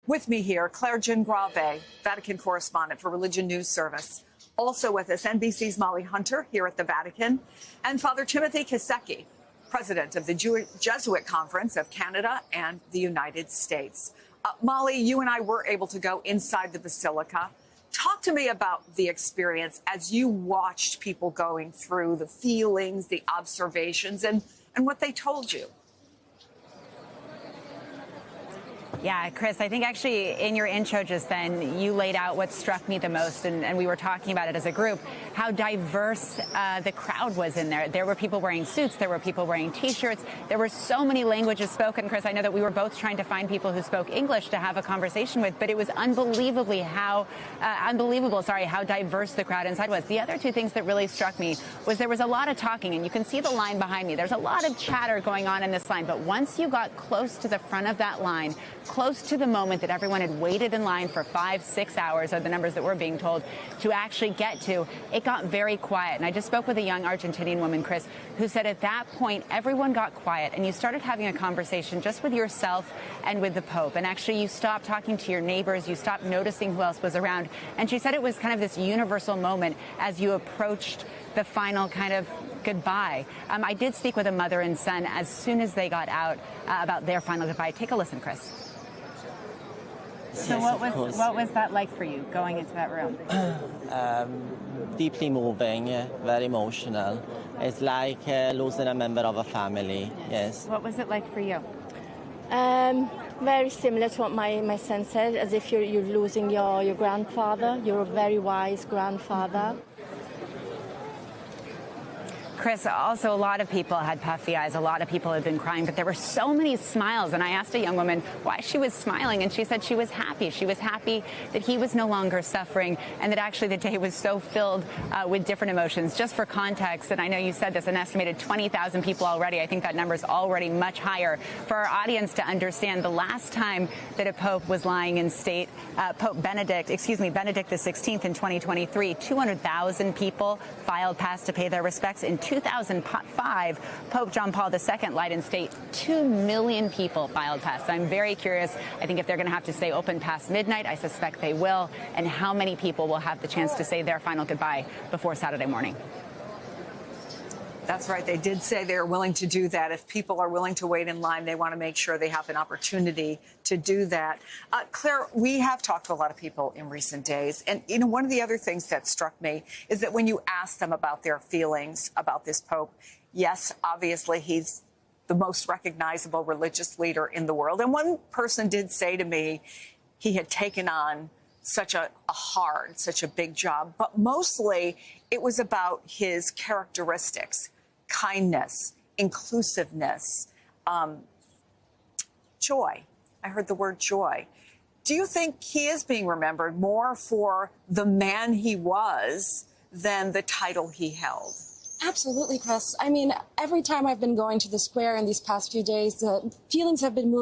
With me here, Claire Gingrave, Vatican correspondent for Religion News Service. Also with us, NBC's Molly Hunter here at the Vatican, and Father Timothy Kiseki, president of the Jesuit Conference of Canada and the United States. Molly, you and I were able to go inside the Basilica. Talk to me about the experience as you watched people going through the feelings, the observations, and what they told you. Yeah, Chris, I think actually in your intro just then, you laid out what struck me the most, and we were talking about it as a group, how diverse the crowd was in there. There were people wearing suits, there were people wearing T-shirts, there were so many languages spoken. Chris, I know that we were both trying to find people who spoke English to have a conversation with, but it was unbelievable how diverse the crowd inside was. The other two things that really struck me was there was a lot of talking, and you can see the line behind me. There's a lot of chatter going on in this line, but once you got close to the front of that line, close to the moment that everyone had waited in line for 5-6 hours, are the numbers that we're being told, to actually get to, it got very quiet. And I just spoke with a young Argentinian woman, Chris, who said at that point, everyone got quiet and you started having a conversation just with yourself and with the Pope. And actually you stopped talking to your neighbors, you stopped noticing who else was around. And she said it was kind of this universal moment as you approached the final kind of goodbye. I did speak with a mother and son as soon as they got out about their final goodbye. Take a listen, Chris. So Yes, what was that like for you going into that room? Deeply moving, very emotional. It's like losing a member of a family, yes. What was it like for you? Very similar to what my son said, as if you're losing your grandfather, your very wise grandfather. Chris, also a lot of people had puffy eyes. A lot of people had been crying, but there were so many smiles. And I asked a young woman why she was smiling, and she said she was happy. She was happy that he was no longer suffering and that actually the day was so filled with different emotions. Just for context, and I know you said this, an estimated 20,000 people already. I think that number is already much higher. For our audience to understand, the last time that a pope was lying in state, Benedict XVI in 2023, 200,000 people filed past to pay their respects. In 2005, Pope John Paul II lied in state. 2 million people filed past. So I'm very curious. I think if they're going to have to stay open past midnight, I suspect they will. And how many people will have the chance to say their final goodbye before Saturday morning? That's right. They did say they're willing to do that. If people are willing to wait in line, they want to make sure they have an opportunity to do that. Claire, we have talked to a lot of people in recent days. And, you know, one of the other things that struck me is that when you ask them about their feelings about this Pope, yes, obviously he's the most recognizable religious leader in the world. And one person did say to me he had taken on such a big job, but mostly it was about his characteristics. Kindness, inclusiveness, joy. I heard the word joy. Do you think he is being remembered more for the man he was than the title he held? Absolutely, Chris. I mean, every time I've been going to the square in these past few days, the feelings have been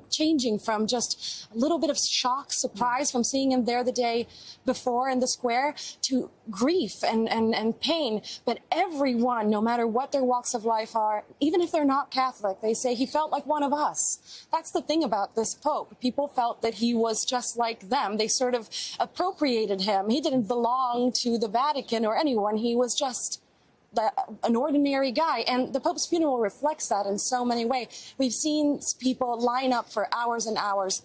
changing from just a little bit of shock, surprise from seeing him there the day before in the square to grief and pain. But everyone, no matter what their walks of life are, even if they're not Catholic, they say he felt like one of us. That's the thing about this Pope. People felt that he was just like them. They sort of appropriated him. He didn't belong to the Vatican or anyone. He was just an ordinary guy, and the Pope's funeral reflects that in so many ways. We've seen people line up for hours and hours.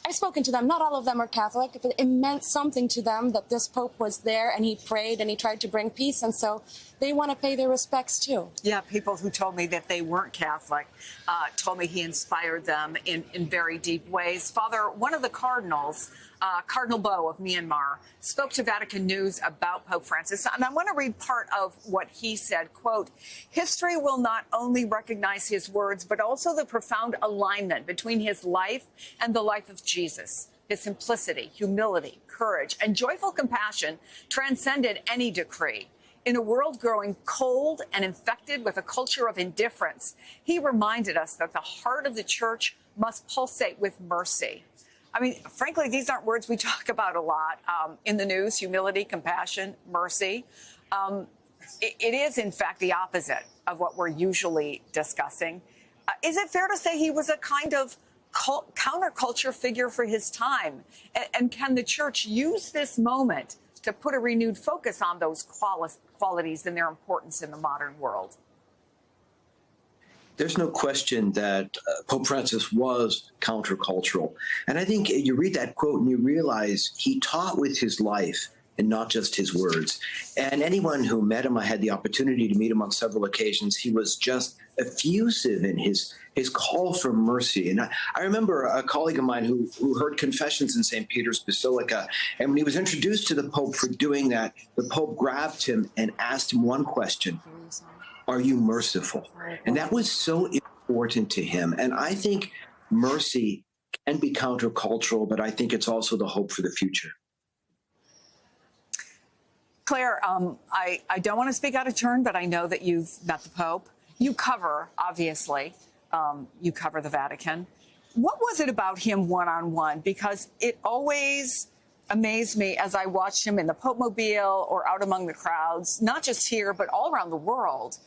I've spoken to them. Not all of them are Catholic, but it meant something to them that this Pope was there and he prayed and he tried to bring peace, and so they want to pay their respects too. Yeah, people who told me that they weren't Catholic told me he inspired them in very deep ways. Father, one of the cardinals, Cardinal Bo of Myanmar, spoke to Vatican News about Pope Francis, and I want to read part of what he said. Quote, "History will not only recognize his words, but also the profound alignment between his life and the life of Jesus. His simplicity, humility, courage, and joyful compassion transcended any decree. In a world growing cold and infected with a culture of indifference, he reminded us that the heart of the church must pulsate with mercy." I mean, frankly, these aren't words we talk about a lot in the news: humility, compassion, mercy. It is, in fact, the opposite of what we're usually discussing. Is it fair to say he was a kind of counterculture figure for his time. And can the church use this moment to put a renewed focus on those qualities and their importance in the modern world? There's no question that Pope Francis was countercultural. And I think you read that quote and you realize he taught with his life and not just his words. And anyone who met him, I had the opportunity to meet him on several occasions, he was just effusive in his call for mercy. And I remember a colleague of mine who heard confessions in St. Peter's Basilica. And when he was introduced to the Pope for doing that, the Pope grabbed him and asked him one question: are you merciful? And that was so important to him. And I think mercy can be countercultural, but I think it's also the hope for the future. Claire, I don't want to speak out of turn, but I know that you've met the Pope. You cover, obviously, you cover the Vatican. What was it about him one-on-one? Because it always amazed me as I watched him in the Pope Mobile or out among the crowds, not just here, but all around the world.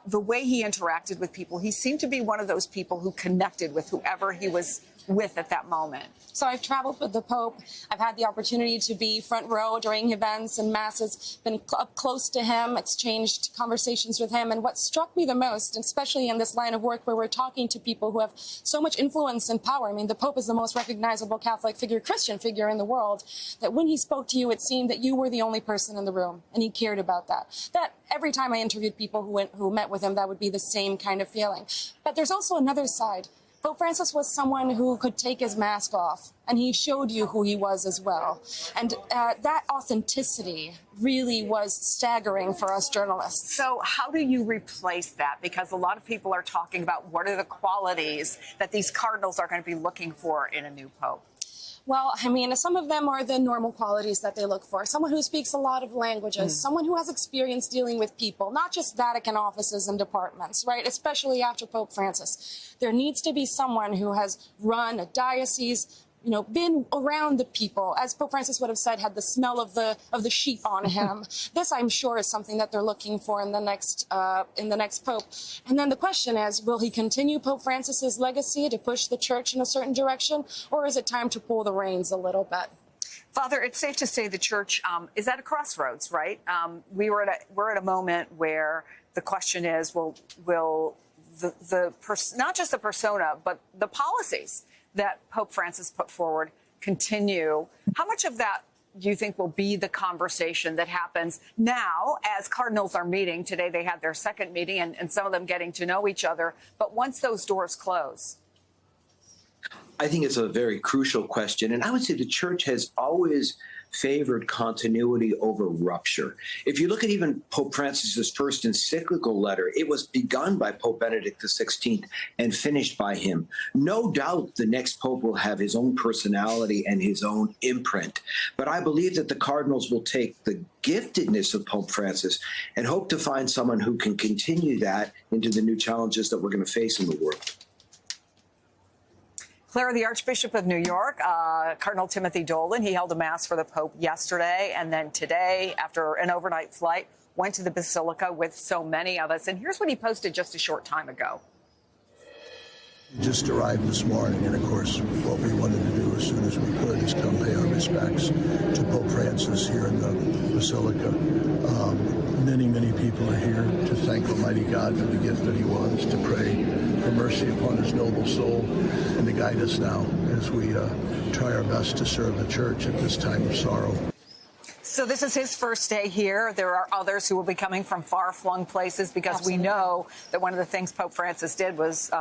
The way he interacted with people, he seemed to be one of those people who connected with whoever he was with at that moment. So I've traveled with the Pope. I've had the opportunity to be front row during events and masses, been up close to him, exchanged conversations with him. And what struck me the most, especially in this line of work where we're talking to people who have so much influence and power. I mean, the Pope is the most recognizable Catholic figure, Christian figure in the world, that when he spoke to you, it seemed that you were the only person in the room, and he cared about that. That every time I interviewed people who met with him, that would be the same kind of feeling. But there's also another side. Pope Francis was someone who could take his mask off, and he showed you who he was as well. And that authenticity really was staggering for us journalists. So how do you replace that? Because a lot of people are talking about what are the qualities that these cardinals are going to be looking for in a new pope. Well, I mean, some of them are the normal qualities that they look for. Someone who speaks a lot of languages, someone who has experience dealing with people, not just Vatican offices and departments, right? Especially after Pope Francis. There needs to be someone who has run a diocese, you know, been around the people, as Pope Francis would have said, had the smell of the sheep on him. This, I'm sure, is something that they're looking for in the next pope. And then the question is, will he continue Pope Francis's legacy to push the church in a certain direction, or is it time to pull the reins a little bit? Father, it's safe to say the church is at a crossroads, right? We're at a moment where the question is, will not just the persona, but the policies that Pope Francis put forward continue? How much of that do you think will be the conversation that happens now as cardinals are meeting? Today they had their second meeting, and some of them getting to know each other. But once those doors close? I think it's a very crucial question. And I would say the church has always favored continuity over rupture. If you look at even Pope Francis's first encyclical letter, it was begun by Pope Benedict XVI and finished by him. No doubt the next pope will have his own personality and his own imprint. But I believe that the cardinals will take the giftedness of Pope Francis and hope to find someone who can continue that into the new challenges that we're going to face in the world. Claire, the Archbishop of New York, Cardinal Timothy Dolan, he held a mass for the Pope yesterday, and then today, after an overnight flight, went to the Basilica with so many of us. And here's what he posted just a short time ago. Just arrived this morning, and of course, what we wanted to do as soon as we could is come pay our respects to Pope Francis here in the Basilica. Many people are here to thank Almighty God for the gift that he was, to pray for mercy upon his noble soul, and to guide us now as we try our best to serve the church at this time of sorrow. So this is his first day here. There are others who will be coming from far-flung places, because Absolutely. We know that one of the things Pope Francis did was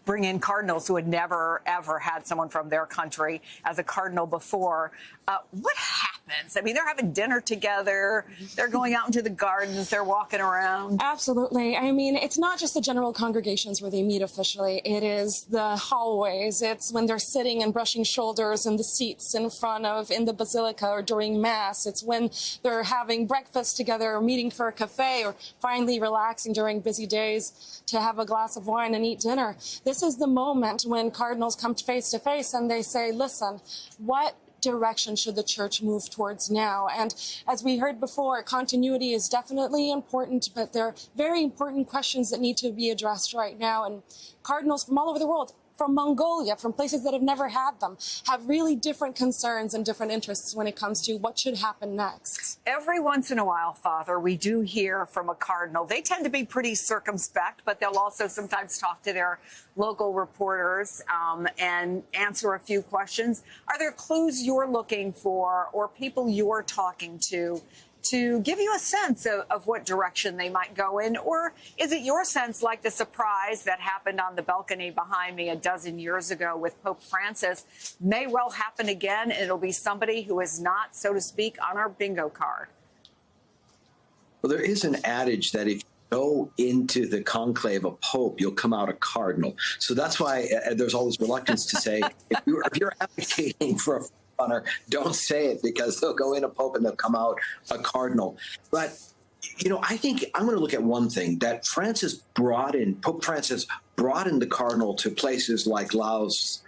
bring in cardinals who had never, ever had someone from their country as a cardinal before. What happens? I mean, they're having dinner together. They're going out into the gardens. They're walking around. Absolutely. I mean, it's not just the general congregations where they meet officially. It is the hallways. It's when they're sitting and brushing shoulders in the seats in the basilica or during Mass. It's when they're having breakfast together or meeting for a cafe, or finally relaxing during busy days to have a glass of wine and eat dinner. This is the moment when cardinals come face to face and they say, listen, what direction should the church move towards now? And as we heard before, continuity is definitely important, but there are very important questions that need to be addressed right now. And cardinals from all over the world from Mongolia, from places that have never had them, have really different concerns and different interests when it comes to what should happen next. Every once in a while, Father, we do hear from a cardinal. They tend to be pretty circumspect, but they'll also sometimes talk to their local reporters and answer a few questions. Are there clues you're looking for or people you're talking to give you a sense of what direction they might go in? Or is it your sense, like the surprise that happened on the balcony behind me a dozen years ago with Pope Francis, may well happen again, and it'll be somebody who is not, so to speak, on our bingo card? Well, there is an adage that if you go into the conclave of Pope, you'll come out a cardinal. So that's why there's always reluctance to say, if you're advocating for a honor, don't say it, because they'll go in a Pope and they'll come out a cardinal. But, you know, I think I'm going to look at one thing that Pope Francis brought in the cardinal to places like Laos,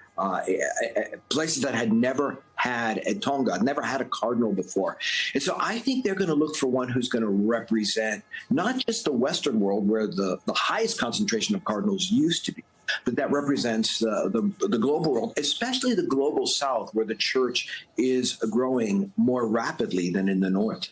places that had never had a Tonga, never had a cardinal before. And so I think they're going to look for one who's going to represent not just the Western world, where the highest concentration of cardinals used to be, but that represents the global world, especially the global South, where the church is growing more rapidly than in the North.